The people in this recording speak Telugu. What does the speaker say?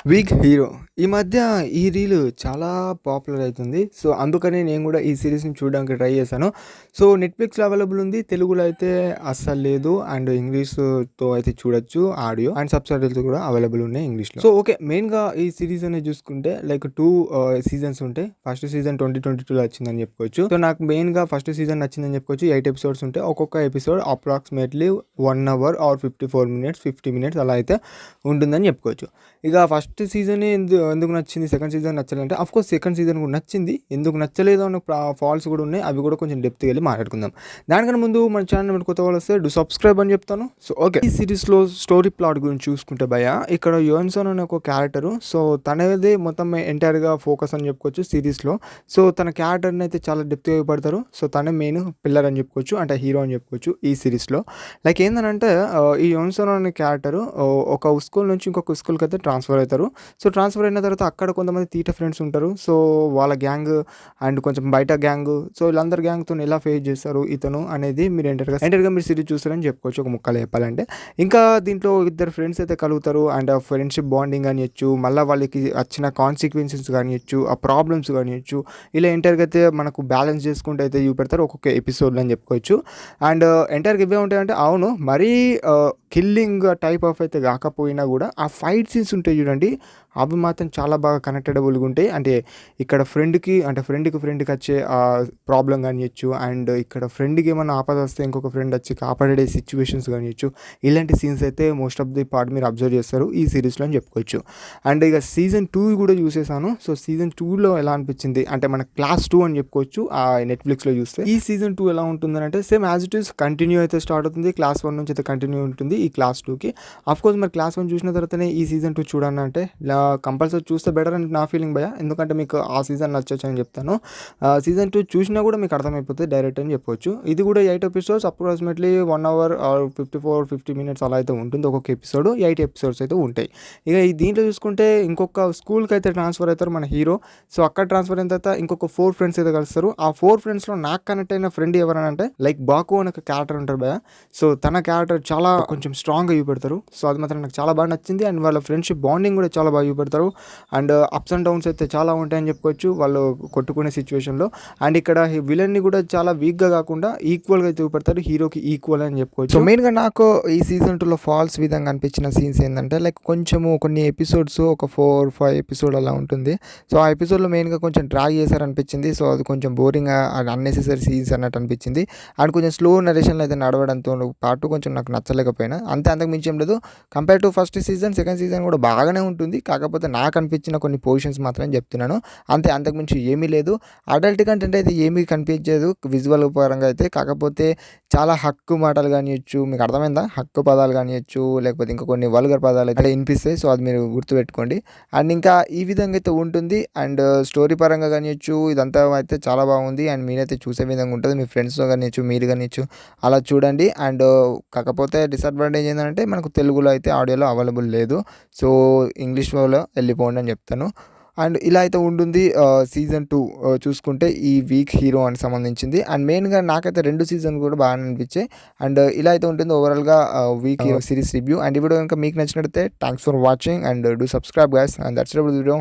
Week hero. ఈ మధ్య ఈ రీల్ చాలా పాపులర్ అయితుంది. సో, అందుకని నేను గూడా ఈ సీరీస్‌ని చూడడానికి ట్రై చేశాను. సో, నెట్‌ఫ్లిక్స్‌లో అవైలబుల్ ఉంది. తెలుగులో అయితే అస్సలు లేదు. అండ్ ఇంగ్లీష్‌తో అయితే చూడొచ్చు ఆడియో అండ్ సబ్‌టైటిల్స్ కూడా అవైలబుల్ ఉన్నాయి ఇంగ్లీష్‌లో. So, okay. మెయిన్‌గా ఈ సీరీస్ అనేది చూసుకుంటే లైక్ 2 సీజన్స్ ఉంటాయి. ఫస్ట్ సీజన్ 2022లో వచ్చిందని చెప్పుకోవచ్చు. సో, నాకు మెయిన్‌గా ఫస్ట్ సీజన్ నచ్చిందని చెప్పుకోవచ్చు. 8 ఎపిసోడ్స్ ఉంటాయి. ఒక్కొక్క episode approximately 1 hour or 54 minutes, 50 minutes అలా అయితే ఉంటుందని చెప్పుకోవచ్చు. ఇక ఫస్ట్ సీజనే ఎందుకు నచ్చింది, సెకండ్ సీజన్ నచ్చలేదంటే అఫ్‌కోర్స్ సెకండ్ సీజన్ కూడా నచ్చింది. ఎందుకు నచ్చలేదు అన్న ఫాల్ట్స్ కూడా ఉన్నాయి. అవి కూడా కొంచెం డెప్త్‌గా వెళ్ళి మాట్లాడుకుందాం. దానికన్నా ముందు మన ఛానల్ కొత్త వాళ్ళు వస్తే సబ్స్క్రైబ్ అని చెప్తాను. So, okay. ఈ సిరీస్‌లో స్టోరీ ప్లాట్ గురించి చూసుకుంటే ఇక్కడ యోన్సన్ అనే ఒక క్యారెక్టరు. సో, తనదే మొత్తం ఎంటైర్‌గా ఫోకస్ అని చెప్పుకోవచ్చు సిరీస్‌లో. సో, తన క్యారెక్టర్‌ని అయితే చాలా డెప్త్‌గా చూపెడతారు. సో, తనే మెయిన్ పిల్లర్ అని చెప్పుకోవచ్చు. అంటే హీరో అని చెప్పుకోవచ్చు ఈ సిరీస్‌లో. లైక్ ఏందనంటే ఈ యోన్సన్ అనే క్యారెక్టరు ఒక స్కూల్ నుంచి ఇంకొక స్కూల్‌కి అయితే ట్రాన్స్‌ఫర్ అవుతారు. సో, ట్రాన్స్‌ఫర్ అయిన తర్వాత అక్కడ కొంతమంది తీట ఫ్రెండ్స్ ఉంటారు. సో, వాళ్ళ గ్యాంగ్ అండ్ కొంచెం బయట గ్యాంగ్. సో, వీళ్ళందరి గ్యాంగ్‌తోని ఎలా ఫేస్ చేస్తారు ఇతను అనేది మీరు ఎంటర్‌గా మీరు సిరీస్ చూస్తారని చెప్పుకోవచ్చు ఒక ముక్కలో చెప్పాలంటే. ఇంకా దీంట్లో ఇద్దరు ఫ్రెండ్స్ అయితే కలుగుతారు. అండ్ ఆ ఫ్రెండ్‌షిప్ బాండింగ్ కానియొచ్చు, మళ్ళా వాళ్ళకి వచ్చిన కాన్సిక్వెన్సెస్ కానియొచ్చు, ఆ ప్రాబ్లమ్స్ కానియొచ్చు, ఇలా ఎంటైర్‌గా అయితే మనకు బ్యాలెన్స్ చేసుకుంటూ అయితే చూపెడతారు ఒక్కొక్క ఎపిసోడ్‌లో అని చెప్పుకోవచ్చు. అండ్ ఎంటైర్‌గా ఇవే ఉంటాయంటే అవును. మరీ కిల్లింగ్ టైప్ ఆఫ్ అయితే కాకపోయినా కూడా ఆ ఫైట్ సీన్స్ ఉంటాయి చూడండి. అవి మాత్రం చాలా బాగా కనెక్టబుల్‌గా ఉంటాయి. అంటే ఇక్కడ ఫ్రెండ్‌కి వచ్చే ప్రాబ్లమ్ కానియొచ్చు. అండ్ ఇక్కడ ఫ్రెండ్‌కి ఏమన్నా ఆపద వస్తే ఇంకొక ఫ్రెండ్ వచ్చి కాపాడే సిట్యుయేషన్స్ కానియొచ్చు. ఇలాంటి సీన్స్ అయితే మోస్ట్ ఆఫ్ ది పార్ట్ మీరు అబ్జర్వ్ చేస్తారు ఈ సీరీస్‌లో అని చెప్పుకోవచ్చు. అండ్ ఇక సీజన్ 2 కూడా చూసేసాను. సో, సీజన్ 2లో ఎలా అనిపించింది అంటే మన క్లాస్ 2 అని చెప్పుకోవచ్చు నెట్‌ఫ్లిక్స్‌లో చూస్తే. ఈ సీజన్ 2 ఎలా ఉంటుందనంటే same as it is continue అయితే స్టార్ట్ అవుతుంది. క్లాస్ 1 నుంచి అయితే కంటిన్యూ ఉంటుంది ఈ క్లాస్ 2కి. ఆఫ్‌కోర్స్ మరి క్లాస్ 1 చూసిన తర్వాతనే ఈ సీజన్ 2 చూడండి అంటే కంపల్సరీ చూస్తే బెటర్ అని నా ఫీలింగ్ భయ్యా. ఎందుకంటే మీకు ఆ సీజన్ నచ్చొచ్చు అని చెప్తాను. సీజన్ 2 చూసినా కూడా మీకు అర్థమైపోతుంది డైరెక్ట్ అని చెప్పొచ్చు. ఇది కూడా 8 episodes approximately 1 hour or 50 minutes అలా అయితే ఉంటుంది ఒక్కొక్క ఎపిసోడ్. 8 ఎపిసోడ్స్ అయితే ఉంటాయి. ఇక ఈ దీంట్లో చూసుకుంటే ఇంకొక స్కూల్‌కి అయితే ట్రాన్స్‌ఫర్ అవుతారు మన హీరో. సో, అక్కడ ట్రాన్స్‌ఫర్ అయిన తర్వాత ఇంకొక 4 ఫ్రెండ్స్ అయితే కలుస్తారు. ఆ 4 ఫ్రెండ్స్‌లో నాకు కనెక్ట్ అయిన ఫ్రెండ్ ఎవరని అంటే లైక్ బాకు అనే ఒక క్యారెక్టర్ ఉంటారు భయ్యా. సో, తన క్యారెక్టర్ చాలా కొంచెం స్ట్రాంగ్‌గా చూపెడతారు. సో, అది మాత్రం నాకు చాలా బాగా నచ్చింది. అండ్ వాళ్ళ ఫ్రెండ్షిప్ బాండింగ్ కూడా చాలా బాగా చూపెడతారు. అండ్ అప్స్ అండ్ డౌన్స్ అయితే చాలా ఉంటాయని చెప్పుకోవచ్చు వాళ్ళు కొట్టుకునే సిచ్యువేషన్‌లో. అండ్ ఇక్కడ విలన్‌ని కూడా చాలా వీక్‌గా కాకుండా ఈక్వల్‌గా చూపెడతారు. హీరోకి ఈక్వల్ అని చెప్పుకోవచ్చు. సో, మెయిన్‌గా నాకు ఈ సీజన్ 2లో ఫాల్స్ విధంగా అనిపించిన సీన్స్ ఏందంటే లైక్ కొంచెము కొన్ని ఎపిసోడ్స్ ఒక 4, 5 ఎపిసోడ్ అలా ఉంటుంది. సో, ఆ ఎపిసోడ్‌లో మెయిన్‌గా కొంచెం డ్రాగ్ చేశారనిపించింది. సో, అది కొంచెం బోరింగ్‌గా అన్నెసెసరీ సీన్స్ అన్నట్టు అనిపించింది. అండ్ కొంచెం స్లో నరేషన్‌లో అయితే నడవడంతో పాటు కొంచెం నాకు నచ్చలేకపోయినా. అంతకు మించి ఏం లేదు. Compare to first season, second season కూడా బాగానే ఉంటుంది. కాకపోతే నాకు అనిపించిన కొన్ని పొజిషన్స్ మాత్రం చెప్తున్నాను. అంతకు మించి ఏమీ లేదు. అడల్ట్ కంటెంట్ అయితే ఏమీ కనిపించదు విజువల్ పరంగా అయితే. కాకపోతే చాలా హక్కు మాటలు కానియొచ్చు. మీకు అర్థమైందా? హక్కు పదాలు కానియొచ్చు, లేకపోతే ఇంకా కొన్ని వల్గర్ పదాలు అయితే వినిపిస్తాయి. సో, అది మీరు గుర్తుపెట్టుకోండి. అండ్ ఇంకా ఈ విధంగా అయితే ఉంటుంది. అండ్ స్టోరీ పరంగా కానియొచ్చు ఇదంతా అయితే చాలా బాగుంది. అండ్ మీరైతే చూసే విధంగా ఉంటుంది. మీ ఫ్రెండ్స్‌తో కానియొచ్చు, మీరు కానియొచ్చు అలా చూడండి. అండ్ కాకపోతే డిసడ్వాంటేజ్ ఏంటంటే మనకు తెలుగులో అయితే ఆడియోలో అవైలబుల్ లేదు. సో, ఇంగ్లీష్‌లో వెళ్ళిపోండి అని చెప్తాను. అండ్ ఇలా అయితే ఉంటుంది సీజన్ 2 చూసుకుంటే ఈ వీక్ హీరో అని సంబంధించింది. అండ్ మెయిన్‌గా నాకైతే 2 సీజన్ కూడా బాగానే అనిపించాయి. అండ్ ఇలా అయితే ఉంటుంది ఓవరాల్‌గా week hero series review. And ఈ వీడియో కనుక మీకు నచ్చినట్లయితే thanks for watching and do subscribe guys and that's it video.